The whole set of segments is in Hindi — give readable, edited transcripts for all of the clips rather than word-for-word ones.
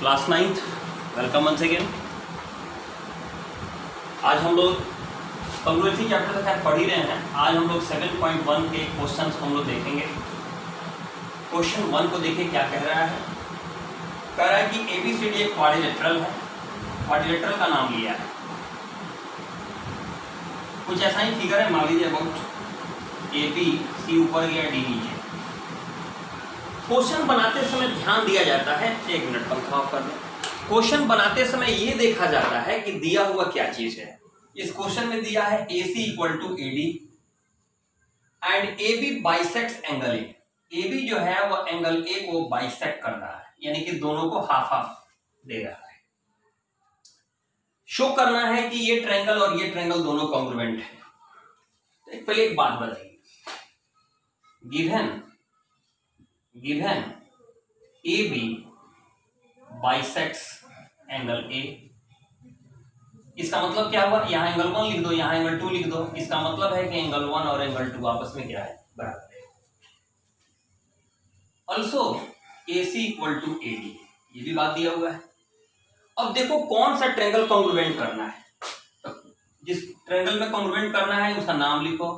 Class 9th, welcome once again. आज हम लोग कंग्रुएंसी चैप्टर तक खैर पढ़ ही रहे हैं। आज हम लोग 7.1 के क्वेश्चंस हम लोग देखेंगे। क्वेश्चन 1 को देखिए क्या कह रहा है। कह रहा है कि ABCD एक क्वाड्रिलेटरल है। क्वाड्रिलेटरल का नाम लिया है, कुछ ऐसा ही फिगर है। मान लीजिए अबाउट ABC ऊपर गया, D नीचे। क्वेश्चन बनाते समय ध्यान दिया जाता है, एक मिनट पंखा ऑफ कर दें। क्वेश्चन बनाते समय ये देखा जाता है कि दिया हुआ क्या चीज है। इस क्वेश्चन में दिया है AC equal to AD and AB bisects angle A। AB जो है वो एंगल A को बाइसेक्ट कर रहा है, यानी कि दोनों को हाफ हाफ दे रहा है। शो करना है कि ये ट्रायंगल और ये ट्रायंगल दोनों कॉन्ग्रुएंट है। तो पहले एक बात बताइए, given AB bisects angle A, इसका मतलब क्या हुआ? यहां एंगल 1 लिख दो, यहां एंगल 2 लिख दो। इसका मतलब है कि एंगल 1 और एंगल 2 आपस में क्या है? बराबर है। Also AC equal to AD, ये भी बात दिया हुआ है। अब देखो कौन सा ट्रायंगल कॉन्ग्रुएंट करना है। तो जिस ट्रायंगल में कॉन्ग्रुएंट करना है उसका नाम लिखो।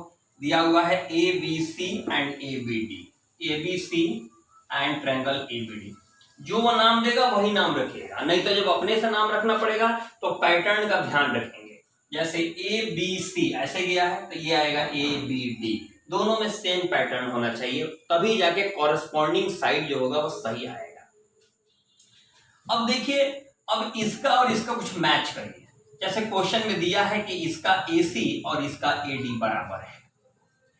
दिया हुआ है ABC and ABD, ABC and triangle ABD। जो वो नाम देगा वही नाम रखिएगा, नहीं तो जब अपने से नाम रखना पड़ेगा तो पैटर्न का ध्यान रखेंगे। जैसे ABC ऐसे गया है तो ये आएगा ABD, दोनों में सेम पैटर्न होना चाहिए, तभी जाके कॉरेस्पॉन्डिंग साइड जो होगा वो सही आएगा। अब देखिए, अब इसका और इसका कुछ मैच करिए। जैसे क्वेश्चन में दिया है कि इसका AC और इसका AD बराबर है,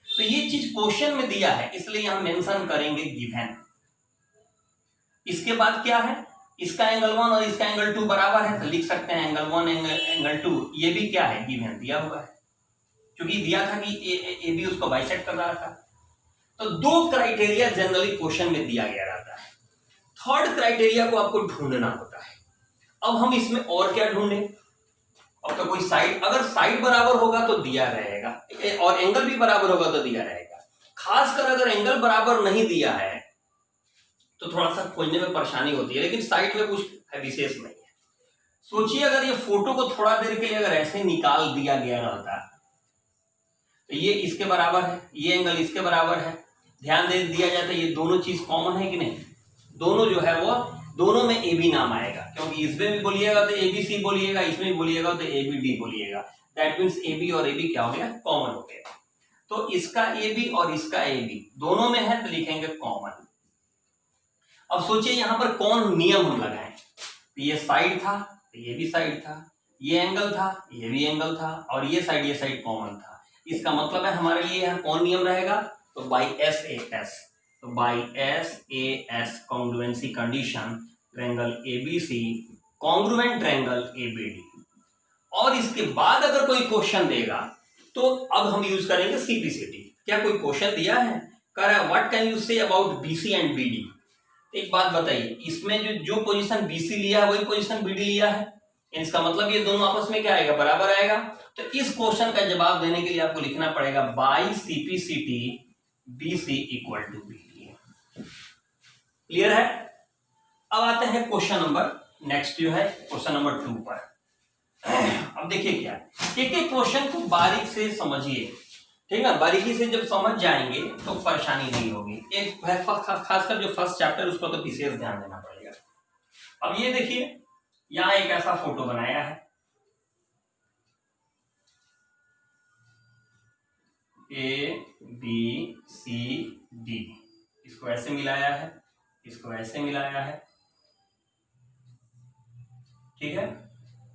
तो ये चीज क्वेश्चन में दिया है इसलिए हम मेंशन करेंगे गिवन। इसके बाद क्या है? इसका एंगल 1 और इसका एंगल 2 बराबर है, तो लिख सकते हैं एंगल 1 एंगल 2, ये भी क्या है? गिवन दिया हुआ है, क्योंकि दिया था कि AB उसको बाइसेक्ट कर रहा था। तो दो क्राइटेरिया जनरली क्वेश्चन में दिया गया रहता है। थर्ड क्राइटेरिया को आपको ढूंढना होता है। अब हम इसमें और क्या ढूंढें? अब तो कोई साइड, अगर साइड बराबर होगा तो दिया रहेगा, और एंगल भी बराबर होगा तो दिया रहेगा। खासकर अगर एंगल बराबर नहीं दिया है तो थोड़ा सा खोजने में परेशानी होती है, लेकिन साइड में कुछ है विशेष नहीं है। सोचिए अगर ये फोटो को थोड़ा देर के लिए अगर ऐसे निकाल दिया गया रहता तो ये इसके बराबर है, ये एंगल इसके बराबर है, ध्यान दे दिया जाता है, ये दोनों चीज कॉमन है कि नहीं? दोनों जो है वो दोनों में AB नाम आएगा, क्योंकि इसमें भी बोलिएगा तो ABC बोलिएगा, इसमें भी बोलिएगा तो ABD बोलिएगा। दैट मीन्स AB और AB क्या हो गया? कॉमन हो गया। तो इसका AB और इसका AB दोनों में है तो लिखेंगे कॉमन। अब सोचिए यहां पर कौन नियम हम लगाएं। तो ये साइड था तो ये भी साइड था, ये एंगल था ये भी एंगल था, और ये साइड कॉमन था। इसका मतलब है हमारे लिए यहाँ कौन नियम रहेगा? तो बाई SAS, तो by SAS congruency condition triangle ABC congruent triangle ABD। और इसके बाद अगर कोई क्वेश्चन देगा तो अब हम यूज करेंगे CPCT। क्या कोई क्वेश्चन दिया है, कह रहा है what can you say about BC and BD। एक बात बताइए, इसमें जो पोजीशन BC लिया है वही पोजीशन BD लिया है, इसका मतलब ये दोनों आपस में क्या आएगा? बराबर आएगा। तो इस क्वेश्चन का जवाब देने के लिए आपको लिखना पड़ेगा by CPCT BC equal to BD। Clear है? अब आते हैं क्वेश्चन नंबर नेक्स्ट जो है क्वेश्चन नंबर 2 पर। अब देखिए क्या, एक एक क्वेश्चन को बारीक से समझिए, ठीक है? बारीकी से जब समझ जाएंगे तो परेशानी नहीं होगी। एक खासकर जो फर्स्ट चैप्टर उस पर तो विशेष ध्यान देना पड़ेगा। अब ये देखिए, यहां एक ऐसा फोटो बनाया है, ABCD, इसको ऐसे मिलाया है, इसको ऐसे मिलाया है, ठीक है?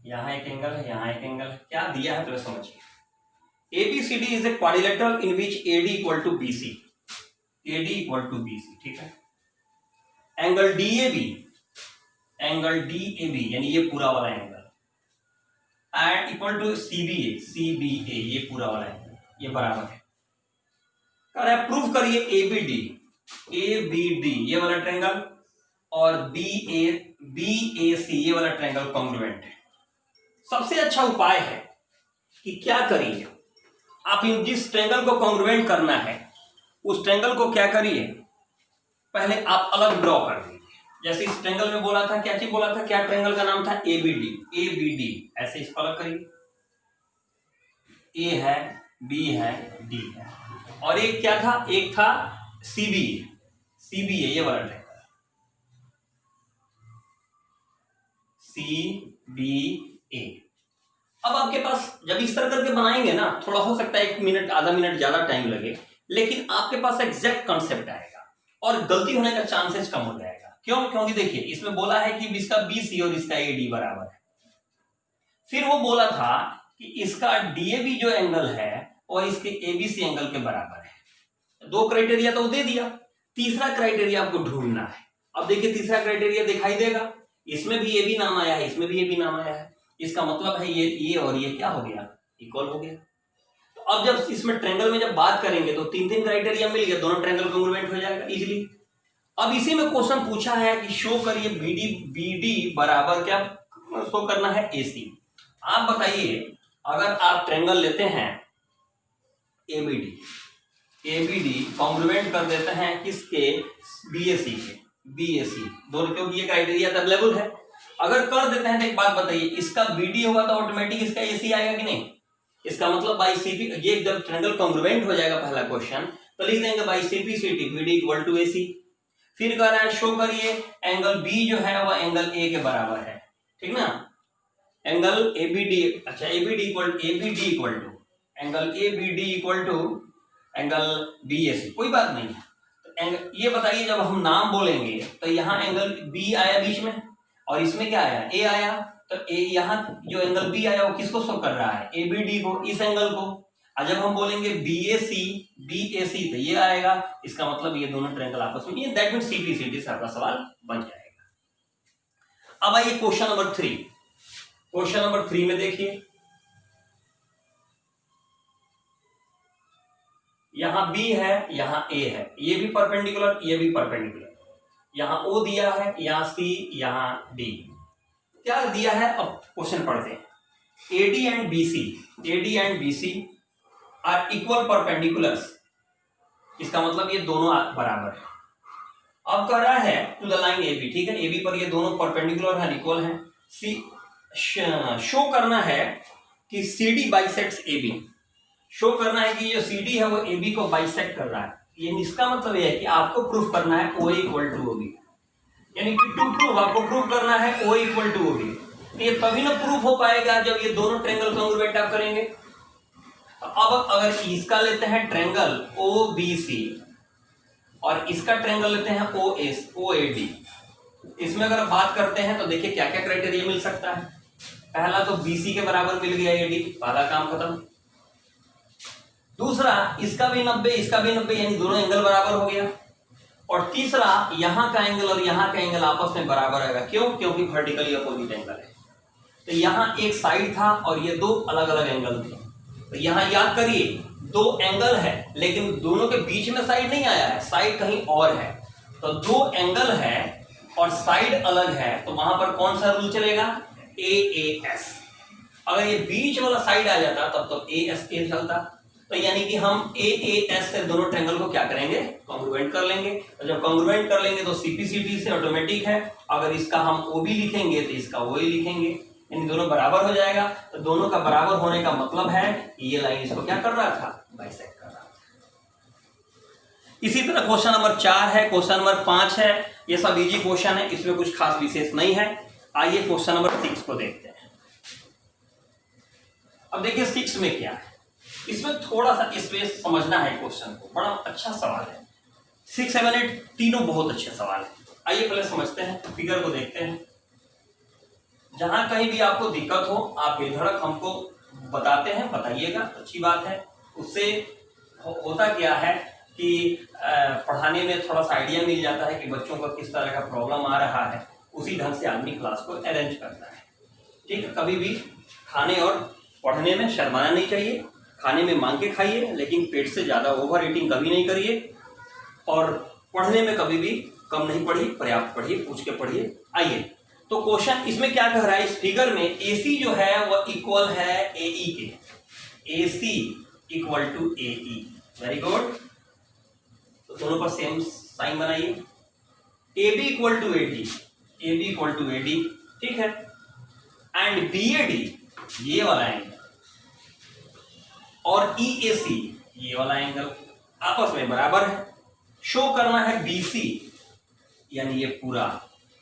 यहां एक एंगल है, यहां एक एंगल है। क्या दिया है तो समझिए। ABCD is a quadrilateral in which AD equal to BC, AD equal to BC, ठीक है? एंगल DAB यानी ये पूरा वाला angle, and equal to CBA ये पूरा वाला एंगल, ये बराबर है। कह रहा है प्रूव करिए ABD ये वाला ट्रायंगल और BAC ये वाला ट्रायंगल कॉन्ग्रुएंट है। सबसे अच्छा उपाय है कि क्या करिए, आप इन जिस ट्रायंगल को कॉन्ग्रुएंट करना है उस ट्रायंगल को क्या करिए, पहले आप अलग ड्रॉ कर दीजिए। जैसे इस ट्रेंगल में बोला था, क्या चीज बोला था, क्या ट्रेंगल का नाम था, एबीडी। एबीडी ऐसे इसको अलग करिए, ए है, बी है, डी है, और एक क्या था, एक था सीबीए। सीबीए ये वाला ट्रेंगल, CBA। अब आपके पास जब इस तरह करके बनाएंगे ना, थोड़ा हो सकता है 1 मिनट आधा मिनट ज्यादा टाइम लगे, लेकिन आपके पास एग्जैक्ट कॉन्सेप्ट आएगा और गलती होने का चांसेस कम हो जाएगा। क्यों? क्योंकि देखिए इसमें बोला है कि इसका BC और इसका AD बराबर है। फिर वो बोला था कि इसका DAB जो एंगल है वो इसके ABC एंगल के बराबर है। 2 क्राइटेरिया तो दे दिया, तीसरा क्राइटेरिया आपको ढूंढना है। अब देखिए तीसरा क्राइटेरिया दिखाई देगा, इसमें भी AB नाम आया है, इसमें भी AB नाम आया है, इसका मतलब है ये और ये क्या हो गया, इक्वल हो गया। तो अब जब इसमें ट्रेंगल में जब बात करेंगे तो 3 क्राइटेरिया मिल गया, दोनों ट्रेंगल कॉन्ग्रुएंट हो जाएगा इजीली। अब इसी में क्वेश्चन पूछा है कि शो करिए BD बराबर क्या शो करना है, AC। आप बताइए अगर आप ट्रेंगल लेते हैं ABD कॉन्ग्रुएंट कर देते हैं किसके, BAC के, BAC दोनों, क्योंकि ये क्राइटेरिया तो अवेलेबल है। अगर कर देते हैं तो एक बात बताइए, इसका BD होगा तो ऑटोमेटिक इसका AC आएगा कि नहीं। इसका मतलब बाई CP, ये जब ट्रेंगल कॉन्ग्रुएंट हो जाएगा पहला क्वेश्चन तो लिख देंगे by CP/CT BD equal to AC। फिर कह रहा है शो करिए एंगल B जो है वह एंगल A के बराबर है, ठीक ना। एंगल ABD, अच्छा ABD equal to angle ABD equal to angle BAC, कोई बात नहीं है। तो ये बताइए जब हम नाम बोलेंगे तो यहाँ एंगल B आया बीच में और इसमें क्या आया, A आया, तो A यहाँ जो एंगल B आया वो किसको शो कर रहा है, ABD को, इस एंगल को। और जब हम बोलेंगे BAC तो ये आएगा, इसका मतलब ये दोनों ट्रायंगल आपस में, ये दैट मींस CP/CT से आपका सवाल बन जाएगा। अब आइए क्वेश्चन नंबर 3। क्वेश्चन नंबर 3 में देखिए, यहां B है, यहां A है, ये भी परपेंडिकुलर, ये भी परपेंडिकुलर, यहां O दिया है, यहां C, यहां D, क्या दिया है। अब क्वेश्चन पढ़ते हैं। AD and BC are equal perpendiculars, इसका मतलब ये दोनों बराबर है। अब कह रहा है टू द लाइन AB, ठीक है, AB पर ये दोनों परपेंडिकुलर है, इक्वल है। शो करना है कि CD बाइसेक्ट्स AB, शो करना है कि ये CD है वो AB को बाइसेक्ट कर रहा है। ये इसका मतलब ये है कि आपको प्रूफ करना है OA इक्वल टू OB, यानी कि टू प्रूव आपको प्रूव करना है OA इक्वल टू OB। ये तभी ना प्रूफ हो पाएगा जब ये दोनों ट्रायंगल कॉन्ग्रुएंट आप करेंगे। अब अगर इसका लेते हैं ट्रायंगल OBC और इसका ट्रायंगल लेते हैं OAD, इसमें अगर बात करते हैं तो देखिए क्या क्या क्राइटेरिया मिल सकता है। पहला तो BC के बराबर मिल गया AD, पहला काम खत्म। दूसरा इसका भी 90, इसका भी 90, यानी दोनों एंगल बराबर हो गया। और तीसरा यहाँ का एंगल और यहाँ का एंगल आपस में बराबर आएगा, क्यों, क्योंकि वर्टिकली अपोजिट एंगल है। तो यहाँ एक साइड था और ये 2 अलग अलग एंगल थे। तो यहाँ याद करिए 2 एंगल है लेकिन दोनों के बीच में साइड नहीं आया है, साइड कहीं और है। तो 2 एंगल है और साइड अलग है, तो वहां पर कौन सा रूल चलेगा, AAS। अगर ये बीच वाला साइड आ जाता तब तो ASA चलता। तो यानी कि हम AAS से दोनों ट्रायंगल को क्या करेंगे, कॉन्ग्रुएंट कर लेंगे। तो जब कॉन्ग्रुएंट कर लेंगे तो CP/CT से ऑटोमेटिक है। अगर इसका हम OB लिखेंगे तो इसका OA लिखेंगे, यानी दोनों बराबर हो जाएगा। तो दोनों का बराबर होने का मतलब है कि ये लाइन इसको क्या कर रहा था, बाइसेक्ट कर रहा था। इसी तरह क्वेश्चन नंबर 4 है, क्वेश्चन नंबर 5 है, ये सब इजी क्वेश्चन है, इसमें कुछ खास विशेष नहीं है। आइए क्वेश्चन नंबर 6 को देखते हैं। अब देखिए 6 में क्या है, इसमें थोड़ा सा स्पेस समझना है क्वेश्चन को, बड़ा अच्छा सवाल है। 6, 7, 8 तीनों बहुत अच्छे सवाल है। आइए पहले समझते हैं, फिगर को देखते हैं। जहां कहीं भी आपको दिक्कत हो आप बेधड़क हमको बताते हैं, बताइएगा, अच्छी बात है। उससे होता क्या है कि पढ़ाने में थोड़ा सा आइडिया मिल जाता है कि बच्चों को किस तरह का प्रॉब्लम आ रहा है, उसी ढंग से आदमी क्लास को अरेंज करता है। ठीक है, कभी भी खाने और पढ़ने में शर्माना नहीं चाहिए। खाने में मांग के खाइए लेकिन पेट से ज़्यादा ओवर ईटिंग कभी नहीं करिए, और पढ़ने में कभी भी कम नहीं पढ़िए, पर्याप्त पढ़िए, पूछ के पढ़िए। आइए तो क्वेश्चन इसमें क्या कह रहा है, इस फिगर में AC जो है वह इक्वल है AE के, AC equal to AE। Very good, तो दोनों पर सेम साइन बनाइए। A B equal to A D, A B equal to A D, ठीक है, एंड बी ए डी ये वाला एंगल और ई ए सी ये वाला एंगल आपस में बराबर है। शो करना है बी सी, यानी ये पूरा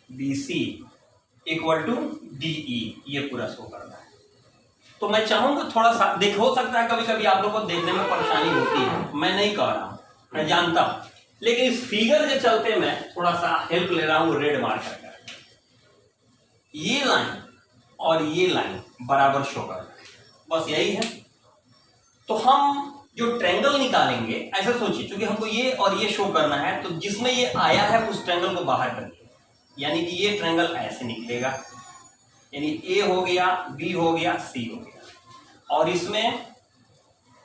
B C equal to D E, ये पूरा शो करना है। तो मैं चाहूंगा थोड़ा सा देख, हो सकता है कभी कभी आप लोगों को देखने में परेशानी होती है, मैं नहीं कह रहा हूं, मैं जानता हूं, लेकिन इस फिगर के चलते मैं थोड़ा सा हेल्प ले रहा हूं रेड मार्कर का। ये लाइन और ये लाइन बराबर शो करना है, बस यही है। तो हम जो ट्रायंगल निकालेंगे, ऐसा सोचिए, क्योंकि हमको ये और ये शो करना है, तो जिसमें ये आया है उस ट्रायंगल को बाहर करिए, यानी कि ये ट्रायंगल ऐसे निकलेगा, यानी ए हो गया, बी हो गया, सी हो गया, और इसमें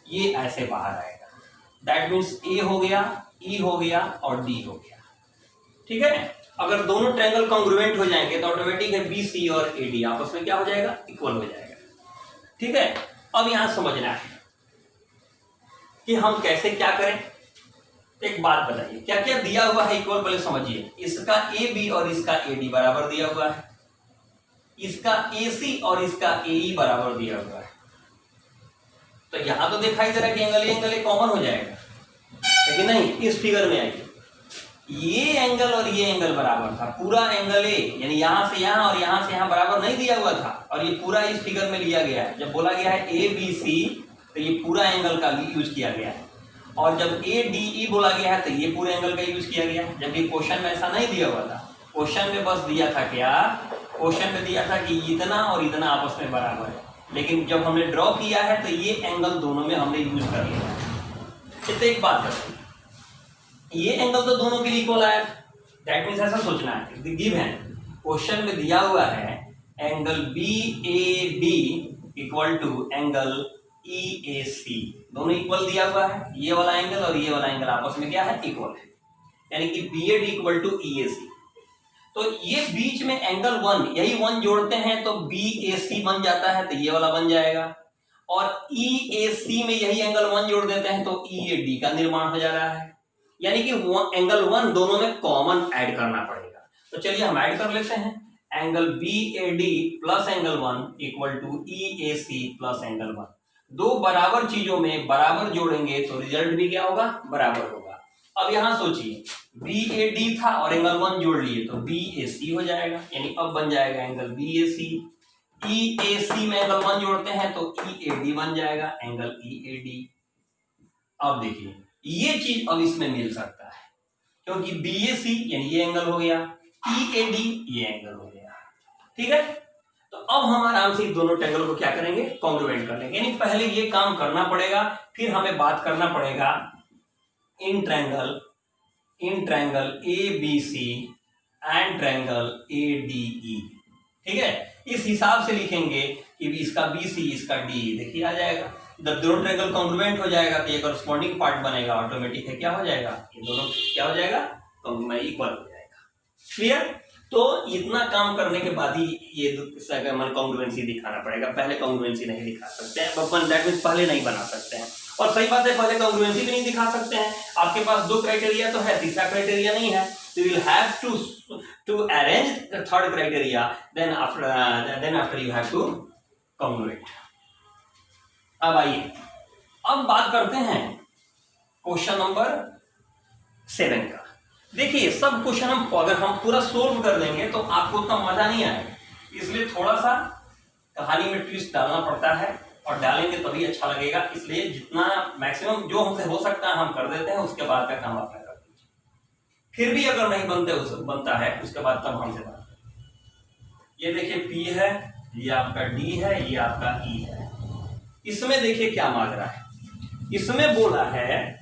ये ऐसे बाहर आएगा, दैट मीन्स ए हो गया, ई हो गया और डी हो गया, ठीक है। अगर दोनों ट्रायंगल कॉन्ग्रुएंट हो जाएंगे तो ऑटोमेटिक है बी सी और ए डी आपस में क्या हो जाएगा, इक्वल हो जाएगा, ठीक है। अब यहां समझना है कि हम कैसे क्या करें। एक बात बताइए, क्या क्या दिया हुआ है इक्वल, पहले समझिए। इसका ए बी और इसका ए डी बराबर दिया हुआ है, इसका ए सी और इसका ए ई बराबर दिया हुआ है, तो यहां तो दिखाई दे रहा है कि एंगल ए कॉमन हो जाएगा, लेकिन नहीं, इस फिगर में आइए, ये एंगल और ये एंगल बराबर था, पूरा एंगल ए, यानी यहां से यहां और यहां से यहां बराबर नहीं दिया हुआ था, और ये पूरा इस फिगर में लिया गया है। जब बोला गया है ए बी सी तो ये पूरा एंगल का भी यूज किया गया है, और जब ए डी ई बोला गया है तो ये पूरे एंगल का यूज किया गया है, जबकि क्वेश्चन में ऐसा नहीं दिया हुआ था। क्वेश्चन में बस दिया था क्या, क्वेश्चन में दिया था कि इतना और इतना आपस में बराबर है, लेकिन जब हमने ड्रॉ किया है तो ये एंगल दोनों में हमने यूज कर लिया है। तो एक बात है, ये एंगल तो दोनों के लिए इक्वल आया, दैट मीन्स ऐसा सोचना है, गिवन क्वेश्चन में दिया हुआ है angle B A D equal to angle E A C, दोनों इक्वल दिया हुआ है, ये वाला एंगल और ये वाला एंगल आपस में क्या है, इक्वल है, यानी कि B A D equal to E A C. तो ये बीच में एंगल वन, यही वन जोड़ते हैं तो बी ए सी बन जाता है, तो ये वाला बन जाएगा, और ई ए सी में यही एंगल वन जोड़ देते हैं तो ई ए डी का निर्माण हो जा रहा है, यानी कि एंगल वन दोनों में कॉमन ऐड करना पड़ेगा। तो चलिए हम ऐड कर लेते हैं, angle B A D plus angle one equal to E A C plus angle one. दो बराबर चीजों में बराबर जोड़ेंगे तो रिजल्ट भी क्या होगा, बराबर होगा। अब यहां सोचिए, बी ए डी था और एंगल वन जोड़ लिए तो बी ए सी हो जाएगा, यानी अब बन जाएगा angle B A C. E A सी में एंगल वन जोड़ते हैं तो ई ए डी बन जाएगा, एंगल ई ए डी। अब देखिए ये चीज अब इसमें मिल सकता है, क्योंकि बी ए सी यानी ये एंगल हो गया, ई ए डी ये एंगल हो गया, ठीक है। तो अब हम आराम से दोनों ट्रायंगल को क्या करेंगे, कॉन्ग्रुएंट कर लेंगे, यानी पहले ये काम करना पड़ेगा, फिर हमें बात करना पड़ेगा in triangle A B C and triangle A D E, ठीक है। इस हिसाब से लिखेंगे कि इसका बी सी इसका डी, देखिए आ जाएगा, जब दोनों ट्रायंगल कॉन्ग्रुएंट हो जाएगा तो ये कॉरस्पॉन्डिंग पार्ट बनेगा, ऑटोमेटिक है क्या हो जाएगा, ये दोनों क्या हो जाएगा, इक्वल हो जाएगा, क्लियर। तो इतना काम करने के बाद ही ये कॉन्ग्रुएंसी दिखाना पड़ेगा, पहले कॉन्ग्रुएंसी नहीं दिखा सकते हैं, दैट मींस पहले नहीं बना सकते हैं, और सही बात है पहले कॉन्ग्रुएंसी भी नहीं दिखा सकते हैं। आपके पास दो क्राइटेरिया तो है, तीसरा क्राइटेरिया नहीं है, तो you will have to arrange the third criteria, then after you have to congruent। अब आइए, अब बात करते हैं क्वेश्चन नंबर 7 का। देखिए सब क्वेश्चन अगर हम पूरा सोल्व कर देंगे तो आपको उतना मजा नहीं आएगा, इसलिए थोड़ा सा कहानी में ट्विस्ट डालना पड़ता है, और डालेंगे तभी अच्छा लगेगा, इसलिए जितना मैक्सिमम जो हमसे हो सकता है हम कर देते हैं, उसके बाद का काम अपना कर दीजिए। फिर भी अगर नहीं बनता है उसके बाद तब हमसे बात करें। ये देखिए P है, ये आपका D है, ये आपका E है। इसमें देखिए क्या मांग रहा है, इसमें बोला है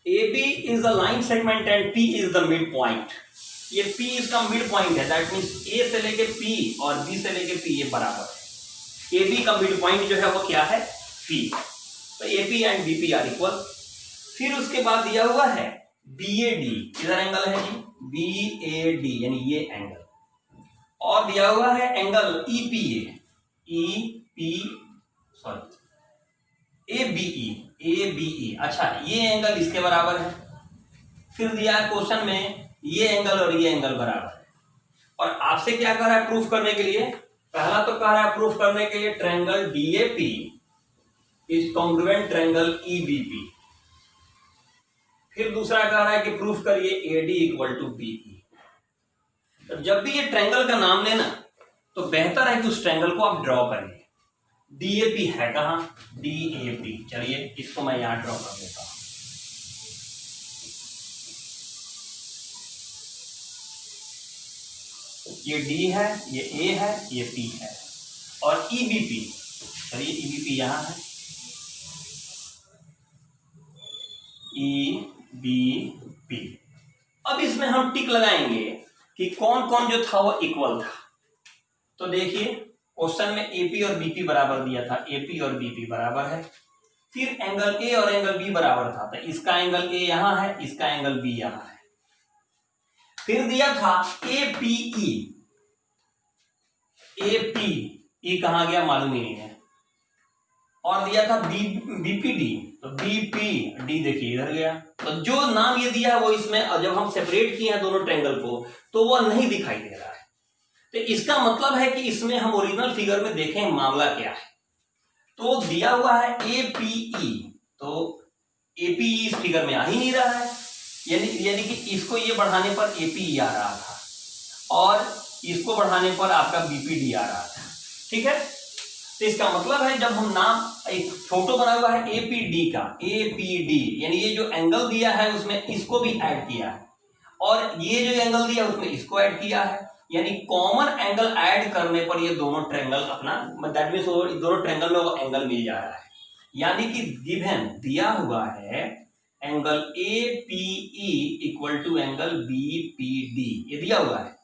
AB is the line segment and P is the mid point। ये P इसका मिड पॉइंट है, दैट मींस A से लेके P और B से लेके P ये बराबर है। AB का मिड पॉइंट जो है वो क्या है, P, तो AP and BP are equal. फिर उसके बाद दिया हुआ है BAD, किधर एंगल है जी, BAD यानी ये एंगल, और दिया हुआ है एंगल ABE, अच्छा ये एंगल इसके बराबर है। फिर दिया है क्वेश्चन में ये एंगल और ये एंगल बराबर है। और आपसे क्या कह रहा है प्रूफ करने के लिए? पहला तो कह रहा है प्रूफ करने के लिए triangle DAP is congruent triangle EBP. फिर दूसरा कह रहा है कि प्रूफ करिए एडी इक्वल टू बीई। तो जब भी ये ट्रायंगल का नाम लेना तो बेहतर है कि उस ट्रायंगल को आप ड्रॉ करिए। डीएपी है कहां? डीएपी, चलिए इसको मैं यहां ड्रॉ कर देता हूं। ये डी है, ये ए है, ये पी है। और ईबीपी, चलिए ईबीपी यहां है, ईबीपी। अब इसमें हम टिक लगाएंगे कि कौन कौन जो था वो इक्वल था। तो देखिए क्वेश्चन में एपी और बीपी बराबर दिया था, एपी और बीपी बराबर है। फिर एंगल ए और एंगल बी बराबर था, तो इसका एंगल ए यहां है, इसका एंगल बी यहां है। फिर दिया था एपीई, एपी कहां गया मालूम ही नहीं है। और दिया था बीपीडी, तो बीपी डी देखिए इधर गया। तो जो नाम ये दिया है वो इसमें जब हम सेपरेट किए हैं दोनों ट्रायंगल को तो वो नहीं दिखाई दे रहा है। तो इसका मतलब है कि इसमें हम ओरिजिनल फिगर में देखें मामला क्या है। तो दिया हुआ है एपीई, तो एपीई इस फिगर में आ ही नहीं रहा है, यानी कि इसको ये बढ़ाने पर एपीई आ रहा था और इसको बढ़ाने पर आपका बीपीडी आ रहा था। ठीक है, तो इसका मतलब है जब हम नाम एक फोटो बना हुआ है एपीडी का, एपीडी यानी ये जो एंगल दिया है उसमें इसको भी ऐड किया है और ये जो एंगल दिया उसमें इसको ऐड किया है, यानी कॉमन एंगल ऐड करने पर ये दोनों ट्रायंगल अपना दैट मींस दोनों ट्रायंगल में वो एंगल मिल जा रहा है। यानी कि गिवन दिया हुआ है angle APE equal to angle BPD, ये दिया हुआ है।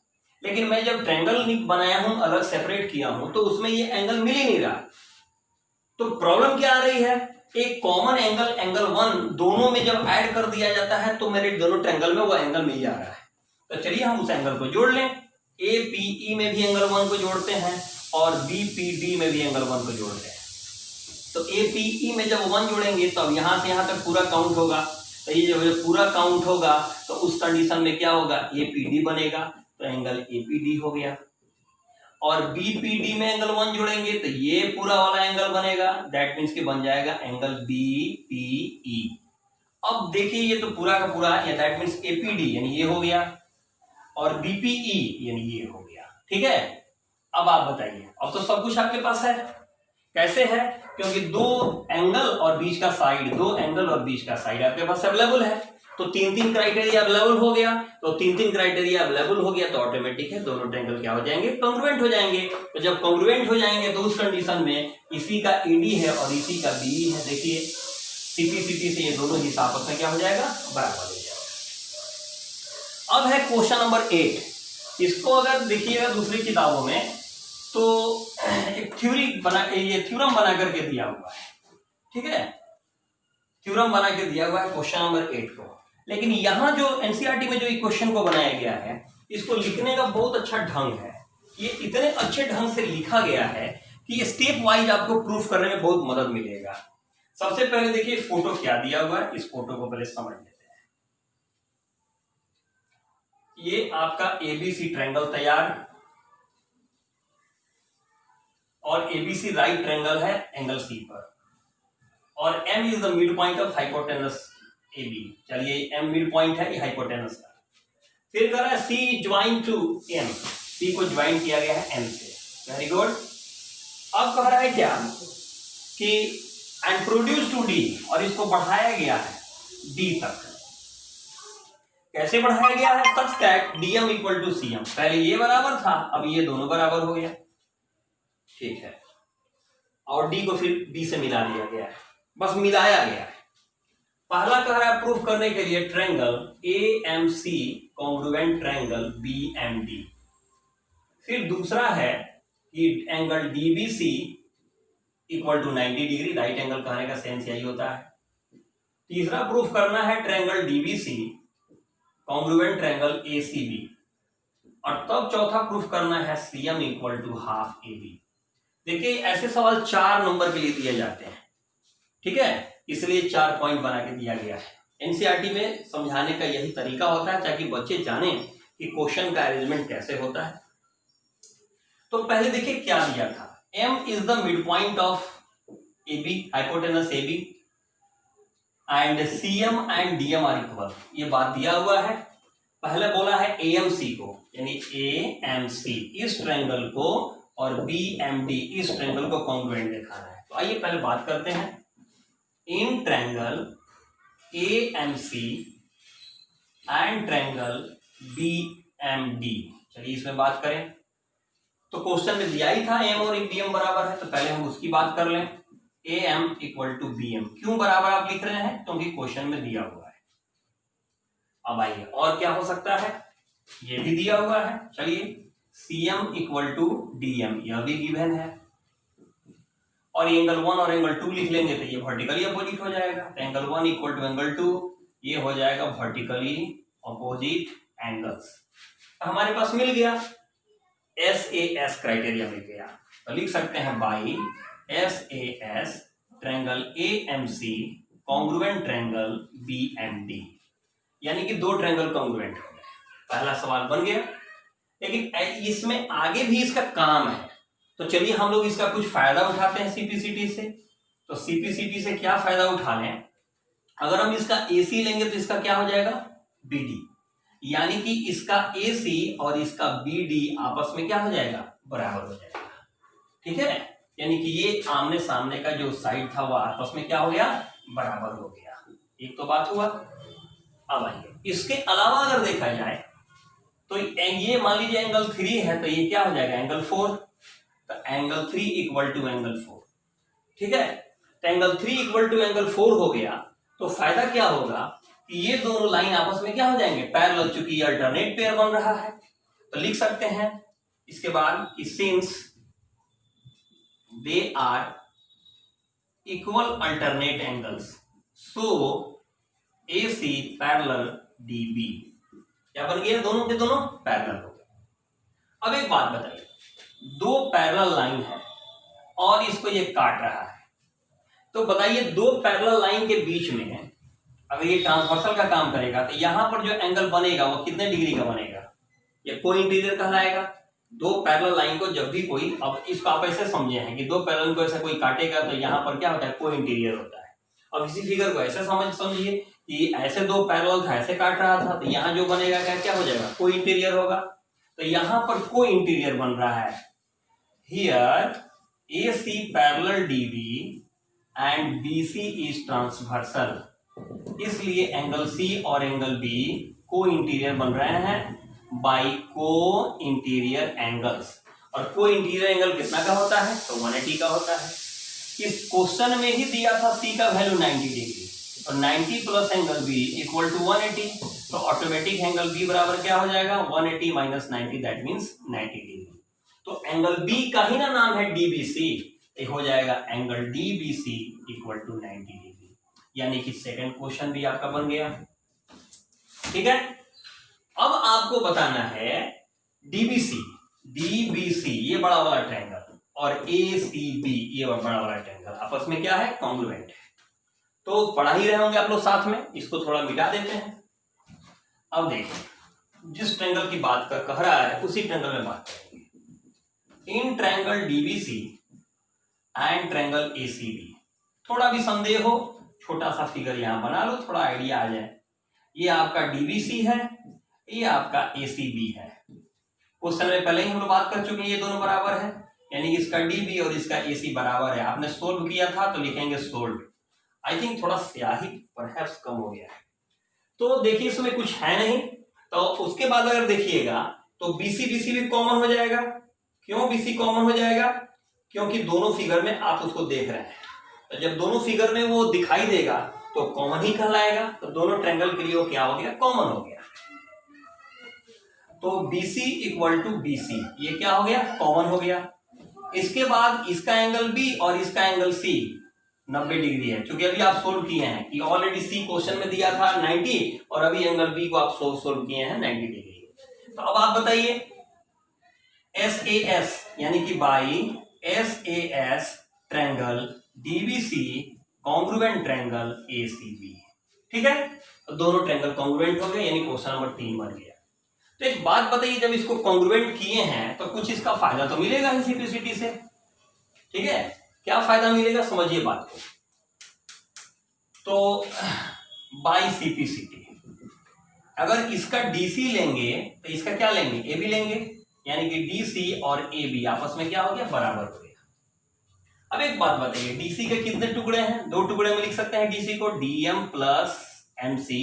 लेकिन मैं जब ट्रायंगल बनाया हूं, अलग सेपरेट किया हूं, तो उसमें ये एंगल मिल ही नहीं रहा। तो प्रॉब्लम क्या आ रही है? एक कॉमन एंगल, एंगल 1 दोनों में जब ऐड कर दिया जाता है तो मेरे दोनों ट्रायंगल में वो एंगल मिल जा रहा है। तो चलिए हम उस एंगल को जोड़ लें। एपीई में भी एंगल 1 को जोड़ते हैं और बीपीडी में भी एंगल 1 को जोड़ते हैं। तो एपीई में जब 1 जोड़ेंगे तो अब यहां से यहां तक पूरा काउंट होगा, तो ये जब पूरा काउंट होगा तो उस कंडीशन में क्या होगा? एपीडी बनेगा, तो एंगल एपीडी हो गया। और बीपीडी में एंगल 1 जोड़ेंगे तो ये पूरा वाला एंगल बनेगा, दैट मींस कि बन जाएगा एंगल बीपीई। अब देखिए ये तो पूरा का पूरा, या दैट मींस एपीडी यानी ये हो गया और बीपीई यानी ये हो गया। ठीक है, अब आप बताइए, अब तो सब कुछ आपके पास है। कैसे है? क्योंकि दो एंगल और बीच का साइड, दो एंगल और बीच का साइड आपके पास अवेलेबल है, तो 3 क्राइटेरिया अवेलेबल हो गया। तो 3 क्राइटेरिया अवेलेबल हो गया तो ऑटोमेटिक है दोनों ट्रायंगल क्या हो जाएंगे? कॉन्ग्रुएंट हो जाएंगे। तो जब कॉन्ग्रुएंट हो जाएंगे तो उस कंडीशन में इसी का एडी है और इसी का बीई है, देखिए सीपी से ये दोनों ही आपस में क्या हो जाएगा? बराबर हो जाएगा। अब है क्वेश्चन नंबर 8। इसको अगर देखिएगा दूसरी किताबों में तो एक थ्योरम बना करके दिया हुआ है। ठीक है, थ्योरम बना के दिया हुआ है क्वेश्चन नंबर 8 को। लेकिन यहां जो एनसीईआरटी में जो क्वेश्चन को बनाया गया है, इसको लिखने का बहुत अच्छा ढंग है। ये इतने अच्छे ढंग से लिखा गया है कि ये स्टेप वाइज आपको प्रूफ करने में बहुत मदद मिलेगा। सबसे पहले देखिए फोटो क्या दिया हुआ है, इस फोटो को पहले समझ लेते हैं। ये आपका एबीसी ट्रायंगल तैयार, और एबीसी राइट ट्रायंगल है एंगल सी पर, और M is the midpoint of hypotenuse AB। चलिए M मिड पॉइंट है, ये हाइपोटेनस का। फिर कह रहा है C join to M, C को ज्वाइन किया गया है M से। Very good. अब कह रहा है क्या कि एंड प्रोड्यूस टू D, और इसको बढ़ाया गया है D तक। कैसे बढ़ाया गया है? Such that DM equal to CM। पहले ये बराबर था, अब ये दोनों बराबर हो गया। ठीक है, और D को फिर B से मिला दिया गया है, बस मिलाया गया है। पहला कह रहा है प्रूफ करने के लिए triangle AMC congruent triangle BMD। फिर दूसरा है कि angle DBC equal to 90 degree, right angle कहने का सेंस यही होता है। तीसरा प्रूफ करना है triangle DBC congruent triangle ACB, और तब चौथा प्रूफ करना है CM equal to half AB। देखिए ऐसे सवाल 4 नंबर के लिए दिए जाते हैं, ठीक है, इसलिए 4 पॉइंट बना के दिया गया है। एनसीईआरटी में समझाने का यही तरीका होता है ताकि बच्चे जाने कि क्वेश्चन का अरेंजमेंट कैसे होता है। तो पहले देखिए क्या दिया था, M is the midpoint of AB, hypotenuse AB, and CM and DM are equal, ये बात दिया हुआ है। पहले बोला है AMC को, यानी AMC इस ट्रायंगल को और BMD इस ट्रायंगल को कॉन्ग्रुएंट दिखाना है। तो आइए पहले बात करते हैं in triangle AMC and triangle BMD। चलिए इसमें बात करें। तो क्वेश्चन में दिया ही था M और BM बराबर है, तो पहले हम उसकी बात कर लें। AM इक्वल टू BM क्यों बराबर आप लिख रहे हैं, क्योंकि क्वेश्चन में दिया हुआ है। अब आइए और क्या हो सकता है, ये भी दिया हुआ है। चलिए CM इक्वल टू DM, यह भी गिवन है। और एंगल 1 और एंगल 2 लिख लेंगे तो ये वर्टिकली अपोजिट हो जाएगा। तो एंगल 1 इक्वल टू एंगल 2, ये हो जाएगा वर्टिकली अपोजिट एंगल्स। हमारे पास मिल गया, SAS क्राइटेरिया मिल गया। तो लिख सकते हैं by SAS triangle AMC congruent triangle BMD, यानी कि दो ट्रायंगल कॉन्ग्रुएंट हो गए। पहला सवाल बन गया। लेकिन इसमें आगे भी इसका काम है, तो चलिए हम लोग इसका कुछ फायदा उठाते हैं सीपीसीटी से। तो सीपीसीटी से क्या फायदा उठा लें, अगर हम इसका AC लेंगे तो इसका क्या हो जाएगा BD, यानी कि इसका AC और इसका BD आपस में क्या हो जाएगा, बराबर हो जाएगा। ठीक है, यानी कि ये आमने सामने का जो साइड था वो आपस में क्या हो गया, बराबर हो गया। एक तो बात हुआ। अब आइए इसके अलावा अगर देखा जाए तो ये मान लीजिए एंगल 3 है, तो ये क्या हो जाएगा एंगल 4। तो एंगल 3 इक्वल टू एंगल 4। ठीक है, तो एंगल 3 इक्वल टू एंगल 4 हो गया। तो फायदा क्या होगा कि ये दोनों लाइन आपस में क्या हो जाएंगे, पैरेलल, चूंकि ये अल्टरनेट पेयर बन रहा है। तो लिख सकते हैं इसके बाद कि since they are equal alternate angles so AC parallel DB, क्या बन गया, दोनों के दोनों पैरेलल हो गए। अब एक बात बताइए, दो पैरेलल लाइन है और इसको ये काट रहा है, तो बताइए दो पैरेलल लाइन के बीच में अगर ये ट्रांसवर्सल का काम करेगा तो यहां पर जो एंगल बनेगा वो कितने डिग्री का बनेगा, ये को इंटीरियर कहलाएगा। दो पैरेलल लाइन को जब भी कोई, अब इसको आप ऐसे समझे हैं कि दो पैरेलल को ऐसे कोई काटेगा तो यहाँ पर क्या होता है, को इंटीरियर होता है। अब इसी फिगर को ऐसे समझिए कि ऐसे दो पैरेलल था, ऐसे काट रहा था, तो यहाँ जो बनेगा क्या हो जाएगा, को इंटीरियर होगा। तो यहाँ पर को इंटीरियर बन रहा है। Here AC parallel DB and BC is transversal, इसलिए एंगल C और एंगल B को इंटीरियर बन रहे हैं बाई को इंटीरियर एंगल्स। और को इंटीरियर एंगल कितना का होता है, तो 180 का होता है। इस क्वेश्चन में ही दिया था C का वैल्यू 90 डिग्री, और 90 plus angle B equal to 180, तो ऑटोमेटिक एंगल B बराबर क्या हो जाएगा, 180 माइनस 90, दैट मीन्स 90 डिग्री। तो एंगल B का ही ना नाम है DBC, ये हो जाएगा angle DBC equal to 90 degree, यानी कि सेकंड क्वेश्चन भी आपका बन गया। ठीक है, अब आपको बताना है DBC ये बड़ा वाला ट्रायंगल और ACB ये बड़ा वाला ट्रायंगल आपस में क्या है, कॉन्ग्रुएंट है। तो पढ़ा ही रहे होंगे आप लोग साथ में, इसको थोड़ा मिटा देते हैं। अब देखिए जिस ट्रायंगल की बात कह रहा है उसी ट्रायंगल में बात करेंगे। In triangle DBC and triangle ACB, थोड़ा भी संदेह हो छोटा सा फिगर यहां बना लो, थोड़ा आइडिया आ जाए। ये आपका DBC है, ये आपका ACB है। क्वेश्चन में पहले ही हम लोग बात कर चुके हैं, ये दोनों बराबर है, यानी इसका DB और इसका AC बराबर है। आपने सोल्व किया था तो लिखेंगे सोल्व। आई थिंक थोड़ा स्याही परहैप्स कम हो गया है, तो देखिए इसमें कुछ है नहीं। तो उसके बाद अगर देखिएगा तो BC भी कॉमन हो जाएगा। क्यों BC कॉमन हो जाएगा, क्योंकि दोनों फिगर में आप उसको देख रहे हैं, तो जब दोनों फिगर में वो दिखाई देगा तो कॉमन ही कहलाएगा। तो दोनों ट्रायंगल के लिए वो क्या हो गया, कॉमन हो गया। तो BC इक्वल टू BC, ये क्या हो गया, कॉमन हो गया। इसके बाद इसका एंगल B और इसका एंगल C 90 डिग्री है, क्योंकि अभी आप सोल्व किए हैं कि ऑलरेडी C क्वेश्चन में दिया था 90 और अभी एंगल B को आप सोल्व किए हैं 90 डिग्री। तो अब आप बताइए SAS यानी कि by SAS triangle DBC congruent triangle ACB। ठीक है, दोनों ट्रायंगल कॉन्ग्रुएंट हो गए, यानी क्वेश्चन नंबर 3 बन गया। तो एक बात बताइए, जब इसको कॉन्ग्रुएंट किए हैं तो कुछ इसका फायदा तो मिलेगा ही सिंप्लिसिटी से, ठीक है। क्या फायदा मिलेगा समझिए बात को। तो बाई सिंप्लिसिटी अगर इसका डीसी लेंगे तो इसका क्या लेंगे, ए बी लेंगे, यानी कि डीसी और ए बी आपस में क्या हो गया, बराबर हो गया। अब एक बात बताइए, डीसी के कितने टुकड़े हैं, 2 टुकड़े में लिख सकते हैं डीसी को, DM plus MC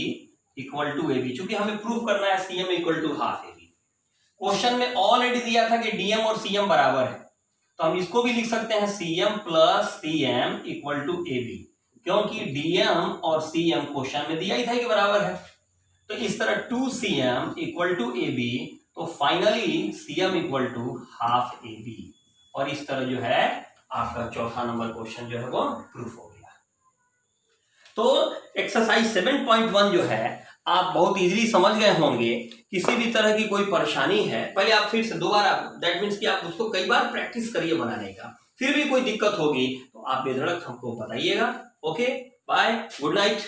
equal to A B. चूंकि हमें प्रूव करना है CM equal to half A B. Question में ऑलरेडी दिया था कि डीएम और सीएम बराबर है, तो हम इसको भी लिख सकते हैं CM plus CM equal to A B, क्योंकि डीएम और सीएम क्वेश्चन में दिया ही था कि बराबर है। तो इस तरह 2cm equal to A B, तो finally cm equal to half A B, और इस तरह जो है आपका चौथा नंबर क्वेश्चन जो है वो प्रूफ हो गया। तो एक्सरसाइज 7.1 जो है आप बहुत इजीली समझ गए होंगे। किसी भी तरह की कोई परेशानी है, पहले आप फिर से दोबारा, दैट मीन्स कि आप उसको कई बार प्रैक्टिस करिए बनाने का। फिर भी कोई दिक्कत होगी तो आप बेधड़क हमको बताइएगा। Okay, bye, good night.